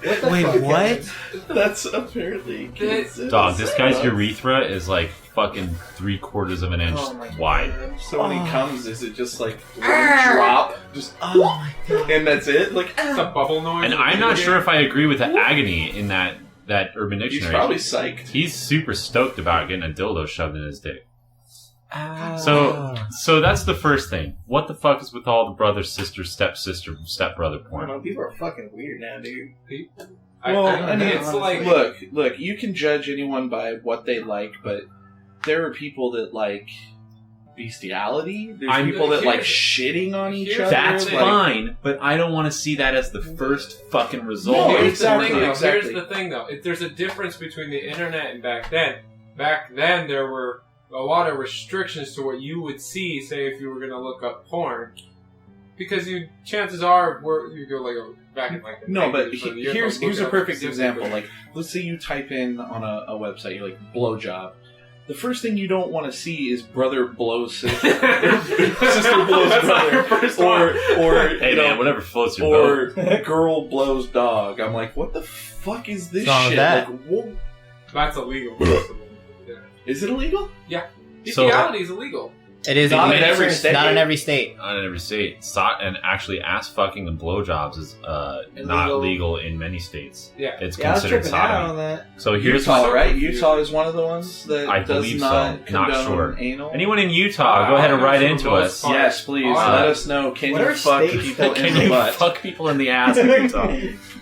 What the Wait, fuck, what? Kevin? That's apparently Dog, this guy's urethra is like fucking 3/4 of an inch Oh my wide. God. So when Oh. he comes, is it just like one drop, just Oh my god. and that's it? Like It's a bubble noise. And I'm not sure if I agree with the agony in that Urban he's Dictionary. probably psyched. He's super stoked about getting a dildo shoved in his dick. Ah. So that's the first thing. What the fuck is with all the brother, sister, stepsister, stepbrother I don't porn? know. People are fucking weird now, dude. Well, I mean, it's like Look, you can judge anyone by what they like, but there are people that like bestiality. There's I'm- people that like Here's- shitting on each here's- other. That's like, fine, but I don't want to see that as the first fucking result. No, here's exactly, the thing, though. exactly. Here's the thing, though. There's a difference between the internet and back then. Back then, there were a lot of restrictions to what you would see, say, if you were going to look up porn, because chances are, you go like back in like the No, but 90s, so you're here's looking a up perfect specifically. example. Like, let's say you type in on a website, you're like blowjob. The first thing you don't want to see is brother blows sister, sister blows That's not your brother, first or one. Hey you know, man, whatever floats your boat. or girl blows dog. I'm like, what the fuck is this What's wrong with shit? that? Like, whoa, That's illegal. Yeah. is it illegal? So- Bestiality is illegal. It is Not illegal. in every state. Not in every state. Not in every state. And actually, ass fucking and blowjobs is not Illegal. legal in many states. Yeah. It's Yeah, I was considered tripping out on sodomy. that. So here's Utah, so right? confused. Utah is one of the ones that I does believe not so. Not condone sure. anal. Anyone in Utah, go ahead and write into us. Fine. Yes, please. All Let right. us know. Can What you are fuck states people that in Can the you butt? fuck people in the ass in Utah?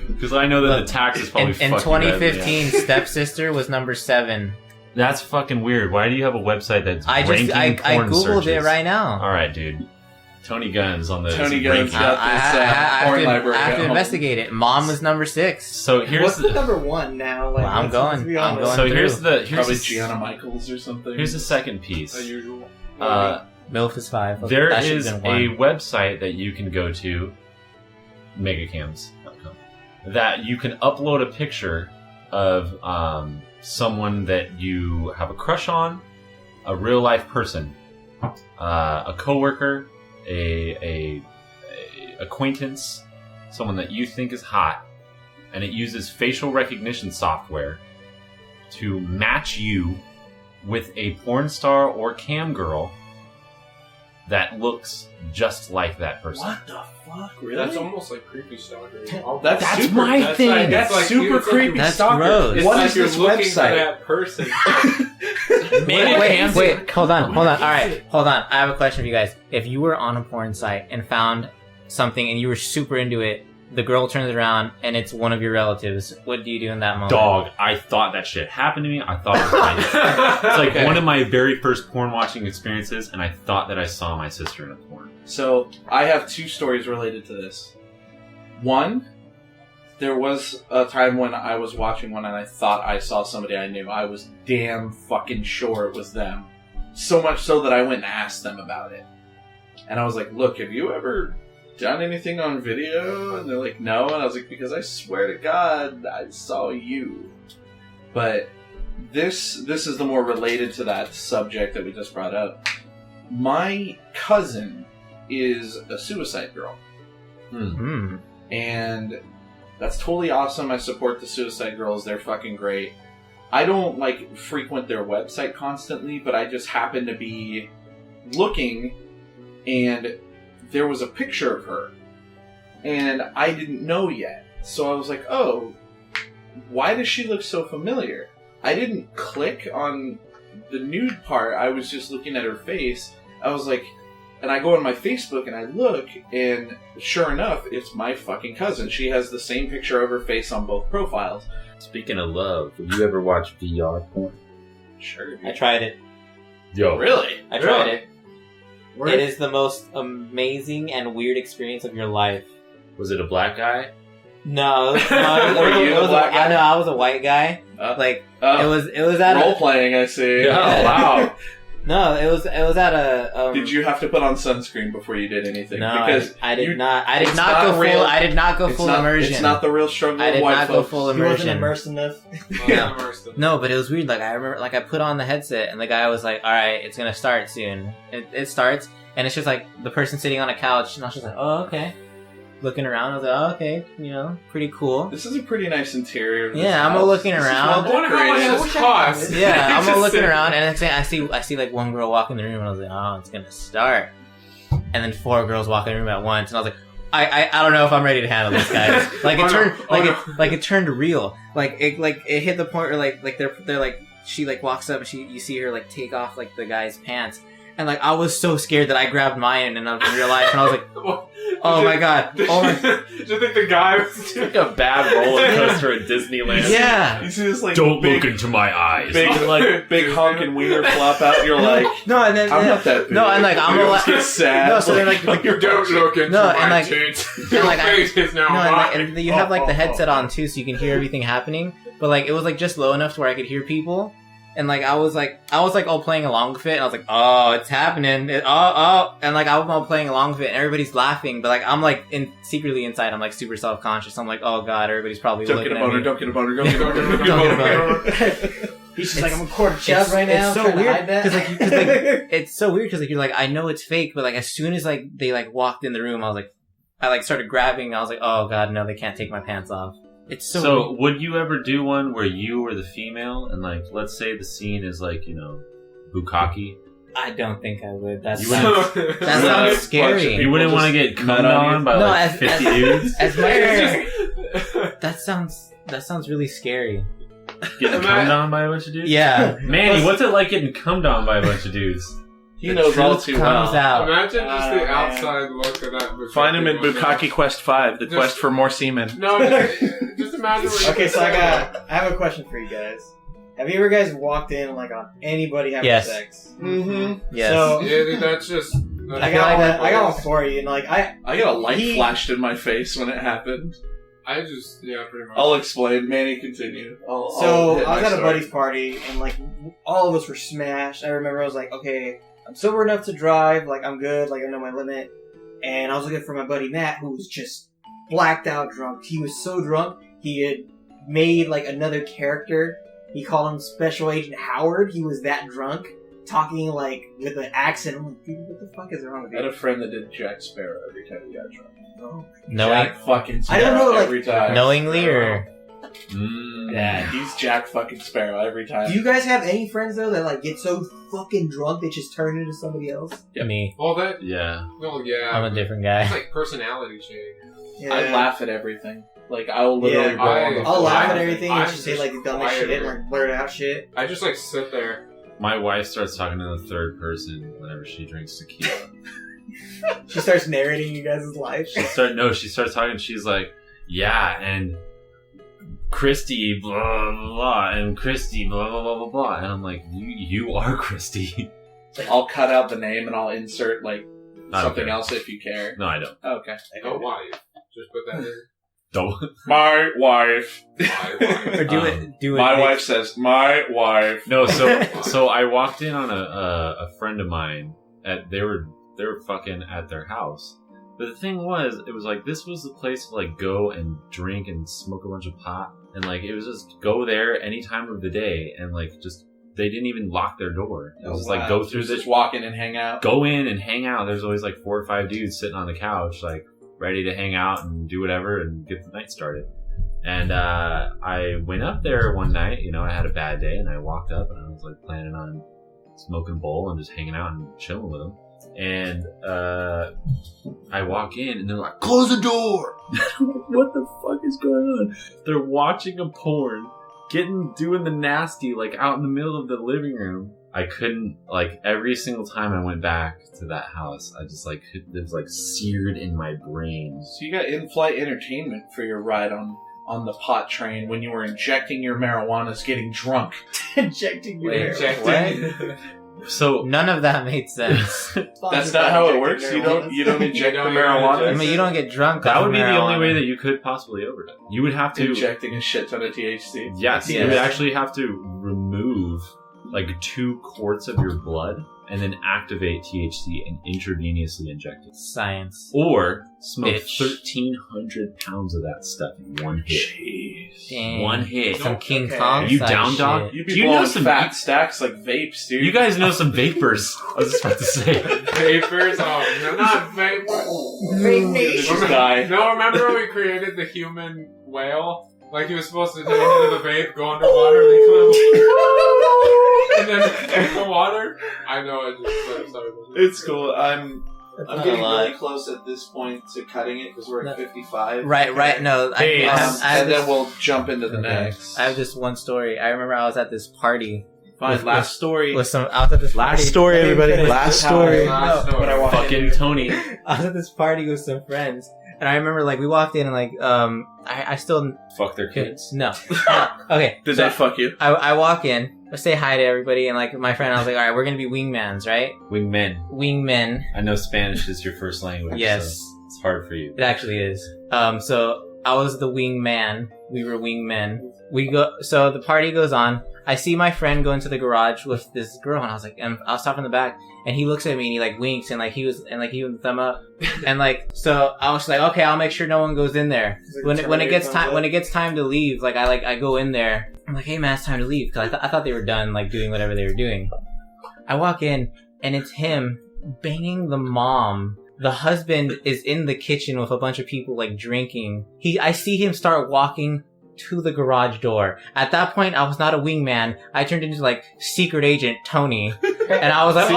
Because I know that the tax is probably In fucking bad, 2015, Stepsister was number 7. That's fucking weird. Why do you have a website that's I ranking porn googled searches? it right now. All right, dude. Tony Gunn's on the Tony Gunn's ranking. got this porn library I have at to home. investigate it. Mom was number 6. So here's What's the the number one now? Like, Well, I'm let's going. be I'm honest. going. so here's through. the Probably the Gianna Michaels or something. here's the second piece. As usual. MILF is 5. There That should've is been a 1. website that you can go to, megacams.com, that you can upload a picture of someone that you have a crush on, a real life person, a coworker, a acquaintance, someone that you think is hot, and it uses facial recognition software to match you with a porn star or cam girl that looks just like that person. What the fuck? Really? That's almost like creepy stalker. That's super, my That's thing. like- That's like- super it's like creepy That's stalker. gross. It's What like is you're this looking for website? that person. Wait, hold on. Alright, hold on. I have a question for you guys. If you were on a porn site and found something and you were super into it, the girl turns around and it's one of your relatives, what do you do in that moment? Dog, I thought that shit happened to me. I thought it was my It's like Okay. one of my very first porn watching experiences, and I thought that I saw my sister in a porn. So, I have 2 stories related to this. One, there was a time when I was watching one and I thought I saw somebody I knew. I was damn fucking sure it was them. So much so that I went and asked them about it. And I was like, look, have you ever done anything on video? And they're like, no. And I was like, because I swear to God, I saw you. But this is the more related to that subject that we just brought up. My cousin is a suicide girl. Hmm. And that's totally awesome. I support the suicide girls. They're fucking great. I don't, like, frequent their website constantly, but I just happen to be looking, and there was a picture of her. And I didn't know yet. So I was like, oh, why does she look so familiar? I didn't click on the nude part. I was just looking at her face. I was like, and I go on my Facebook and I look, and sure enough, it's my fucking cousin. She has the same picture of her face on both profiles. Speaking of love, have you ever watched VR porn? Sure. I tried it. Yo, Really? I tried it. Where- It is the most amazing and weird experience of your life. was it a black guy? No, Were you the black guy? I know I was a white guy. Like it was at role a, playing, I see. Yeah, wow. no, it was at a. Did you have to put on sunscreen before you did anything? No, because I did you- not. I did it's not not go real. full. I did not go it's full not, immersion. It's not the real struggle I of did white not go folks. full He wasn't immersion. immersed enough. Yeah. No, but it was weird. Like I remember, like I put on the headset, and the guy was like, "All right, it's gonna start soon." It starts, and it's just like the person sitting on a couch, and I was just like, "Oh, okay." Looking around, I was like, "Oh, okay, pretty cool." This is a pretty nice interior. Of this Yeah, I'm house. all looking This is around. I wonder how much well-decorated. this costs. Yeah, I'm all Just looking sitting- around, and next thing I see like one girl walk in the room, and I was like, "Oh, it's gonna start." And then 4 girls walk in the room at once, and I was like, I don't know if I'm ready to handle this, guys. Like it Oh, no. turned Oh, no. like it turned real. Like it hit the point where like they're like she like walks up and you see her like take off like the guy's pants. And like I was so scared that I grabbed mine and in real life, and I was like, "Oh my god! Oh my!" Did you think the guy was It's like a bad roller coaster at Disneyland. Yeah. You see this like Don't big, look into my eyes. big honking wiener flop out, and you're like, No, and then I'm not that big. No, and like I'm you a almost get sad. No, so then like you're Don't look into No, my and, like- tits. and, Your like, I- face is now No, mine. and you have like the headset on too, so you can hear everything happening. But like it was like just low enough to where I could hear people, and like I was like all playing along with it, and I was like, "Oh, it's happening!" And like I was all playing along with it, and everybody's laughing, but like I'm like secretly inside, I'm like super self conscious. I'm like, "Oh god, everybody's probably Don't looking get a at boner. me." Don't get a boner. Don't get a boner. Don't Don't get a boner. He's just It's- like, I'm a quarter chub right now. It's so trying to weird hide that. because like it's so weird because like you're like I know it's fake, but like as soon as like they like walked in the room, I was like I like started grabbing. I was like, "Oh god, no, they can't take my pants off." It's so. So, would you ever do one where you were the female and, like, let's say the scene is like, bukkake? I don't think I would. That You sounds, wouldn't- that you sounds wouldn't- scary. You wouldn't want to get nut cummed on on you? by No, like as- 50 as- dudes? As much It's that sounds really scary. Getting cummed on by a bunch of dudes? Yeah. Manny, what's it like getting cummed on by a bunch of dudes? He knows all Truth too comes well. out. Imagine just the man. outside look of that. Find him in window. Bukkake Quest 5, the Just- quest for more semen. No, just imagine. What Okay, so I have a question for you guys. Have you ever guys walked in like on anybody having Yes. sex? Mm-hmm. Yes. So Yeah, dude, that's just. I got one for you, and like I got a light He- flashed in my face when it happened. pretty much. I'll explain. Manny, continue. I'll So hit I was my at a story. buddy's party, and like all of us were smashed. I remember I was like, okay, I'm sober enough to drive. Like I'm good. Like I know my limit. And I was looking for my buddy Matt, who was just blacked out drunk. He was so drunk, he had made like another character. He called him Special Agent Howard. He was that drunk, talking like with an accent. I'm like, dude, what the fuck is wrong with I had you? a friend that did Jack Sparrow every time he got drunk. Oh. Knowing, Jack fucking I don't know, Sparrow like- every time. knowingly or Yeah, he's Jack fucking Sparrow every time. Do you guys have any friends though that like get so fucking drunk they just turn into somebody else? Me. Well, that. Yeah. Well, yeah. I'm a different It's guy. like personality change. Yeah. I laugh at everything. Like, I'll literally Yeah, go on the I'll laugh at I'm- everything I'm and just say like the dumbest just shit, like blurt out shit. I just like sit there. My wife starts talking to the third person whenever she drinks tequila. She starts narrating you guys' life. She starts talking. She's like, yeah, and Christy, blah, blah, blah, and Christy, blah, blah, blah, blah, blah. And I'm like, you are Christy. I'll cut out the name and I'll insert, like, I don't something care. else if you care. No, I don't. Okay. Oh, why? Just put that in. Don't. My wife. Why? Or do Um, it. Do it. My wife says, my wife. No, so I walked in on a friend of mine. They were fucking at their house. But the thing was, it was like, this was the place to like go and drink and smoke a bunch of pot. And like, it was just go there any time of the day. And like, just, they didn't even lock their door. It was just like, go through Just this, walk in and hang out. go in and hang out. There's always like 4 or 5 dudes sitting on the couch, like ready to hang out and do whatever and get the night started. And I went up there one night, you know, I had a bad day and I walked up and I was like planning on smoking a bowl and just hanging out and chilling with them. And I walk in and they're like, close the door. I'm like, what the fuck is going on? They're watching a porn, doing the nasty, like out in the middle of the living room. I couldn't, like, every single time I went back to that house, I just like, it was like seared in my brain. So you got in-flight entertainment for your ride on the pot train when you were injecting your marijuanas, getting drunk. Injecting your Wait, hair. So None of that made sense. That's not how it works. You don't inject the marijuana. I mean, you don't get drunk. that off would be the only marijuana. way that you could possibly overdose. You would have to, Injecting a shit ton of THC. yes, you Yes. would actually have to remove like 2 quarts of your blood and then activate THC and intravenously inject it. Science. Or smoke Bitch. 1,300 pounds of that stuff in one hit. Jeez. Dang. One hit. Some King Okay. Kong. Are you size down, dog? shit. You'd be Do you know blowing some fat stacks like vapes, dude. You guys know some vapors. I was just about to say. Vapors? Oh, no, not vapors. Vape Nation. This guy. No, remember when we created the human whale? Like he was supposed to take into the vape, go underwater, and then come out. And then the water? I know, I just sorry. It's cool. I'm not getting a lot. really close at this point to cutting it because we're at 55. Right. No, Hey, I have And this, then we'll jump into the okay. next. I have this one story. I remember I was at this party Fine, with- last story. with some. I was at this party. Last story, Let me everybody. finish. Last No, story. Last story. When I walked Fucking in. Tony. I was at this party with some friends, and I remember like we walked in and like I still Fuck their kids. no. Okay. Did so they fuck you? I walk in, I say hi to everybody, and like my friend, I was like, all right, we're gonna be wingmans, right? Wingmen. Wingmen. I know Spanish is your first language. Yes. So it's hard for you. It actually is. So I was the wingman. We were wingmen. So the party goes on. I see my friend go into the garage with this girl, and I was like, and I was talking in the back, and he looks at me and he like winks, and like he was the thumb up, and like so I was like, okay, I'll make sure no one goes in there. Like When it gets Terminator time, thumbs when up. it gets time to leave, like I go in there. I'm like, hey man, it's time to leave, because I thought they were done like doing whatever they were doing. I walk in, and it's him banging the mom. The husband is in the kitchen with a bunch of people like drinking. I see him start walking to the garage door. At that point, I was not a wingman. I turned into like secret agent Tony, and I was like,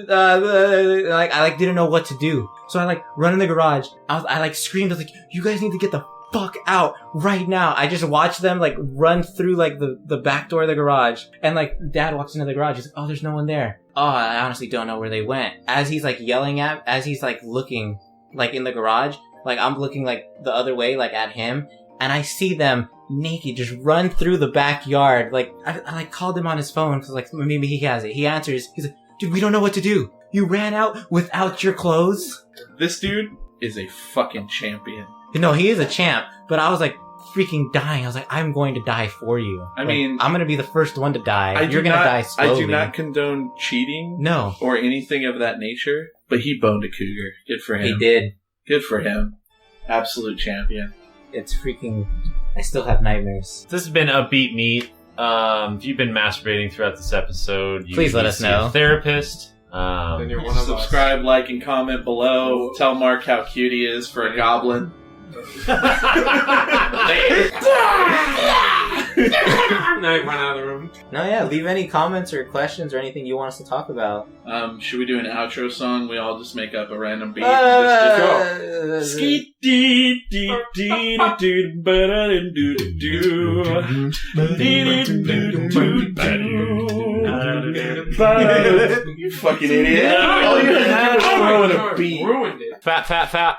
I like didn't know what to do. So I like run in the garage. I like screamed. I was like, you guys need to get the fuck out right now. I just watched them like run through like the back door of the garage, and like dad walks into the garage. He's like, oh, there's no one there. Oh, I honestly don't know where they went. As he's like yelling as he's like looking like in the garage, like I'm looking like the other way, like at him, and I see them naked just run through the backyard. Like I like called him on his phone because like maybe he has it. He answers. He's like, dude, we don't know what to do. You ran out without your clothes. This dude is a fucking champion. No, he is a champ, but I was like freaking dying. I was like, I'm going to die for you. I Like, mean, I'm going to be the first one to die. I You're do going to not- die slowly. I do not condone cheating No, or anything of that nature, but he boned a cougar. Good for him. he did. Good for him. Absolute champion. It's freaking... I still have nightmares. This has been Upbeat Meat. If you've been masturbating throughout this episode, you Please let need us to see know. a therapist. Then you're one of us. Subscribe, like, and comment below. Tell Mark how cute he is for a goblin. Now you run out of the room. No, yeah. Leave any comments or questions or anything you want us to talk about. Should we do an outro song? We all just make up a random beat. And just go. Skeet dee dee dee dee ba-da-doo doo You fucking idiot! All you had to do was throw in a beat. Ruined it. Fat.